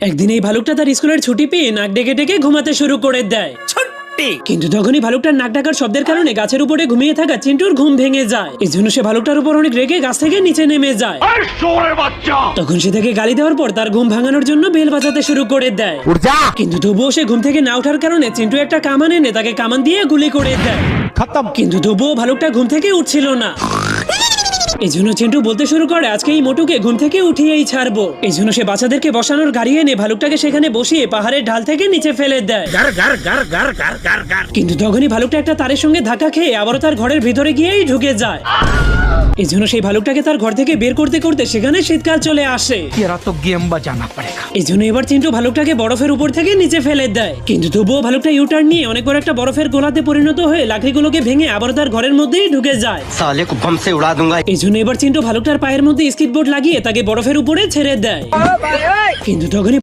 একদিন এই ভালুকটা তার স্কুলের ছুটি পেয়ে নাক ডেকে ডেকে ঘুমাতে শুরু করে দেয়। কিন্তু তখনই ভালুকটার নাক ডাকার শব্দের কারণে গাছের উপরে ঘুমিয়ে থাকা চিন্টুর ঘুম ভেঙে যায়। এই জন্য সে ভালুকটার উপর অনেক রেগে গাছ থেকে নিচে নেমে যায়। তখন সে তাকে গালি দেওয়ার পর তার ঘুম ভাঙানোর জন্য বেল বাজাতে শুরু করে দেয়। কিন্তু তবুও সে ঘুম থেকে না ওঠার কারণে চিন্টু একটা কামান এনে তাকে কামান দিয়ে গুলি করে দেয়। কিন্তু তবুও ভালুকটা ঘুম থেকে উঠছিল না। এই জন্য চিন্টু বলতে শুরু করে আজকে এই মোটুকে ঘুম থেকে উঠিয়েই ছাড়বো। এই জন্য সে বাচ্চাদেরকে বসানোর গাড়ি এনে ভালুকটাকে সেখানে বসিয়ে পাহাড়ের ঢাল থেকে নিচে ফেলে দেয়। কিন্তু তখনই ভালুকটা একটা তারের সঙ্গে ধাক্কা খেয়ে আবারও তার ঘরের ভিতরে গিয়েই ঢুকে যায়। এই জন্য সেই ভালুকটাকে তার ঘর থেকে বের করতে করতে সেখানে শীতকাল চলে আসে। এই জন্য এবার চিন্টু ভালুকটাকে বরফের উপর থেকে নিচে ফেলে দেয়। কিন্তু তবুও ভালুকটা ইউটার্ন নিয়ে অনেক বড় একটা বরফের গোলাতে পরিণত হয়ে লাকড়িগুলোকে ভেঙে আবারও তার ঘরের মধ্যেই ঢুকে যায়। এই জন্য এবার চিন্টু ভালুকটার পায়ের মধ্যে স্কিটবোর্ড লাগিয়ে তাকে বরফের উপরে ছেড়ে দেয়। কিন্তু তখনই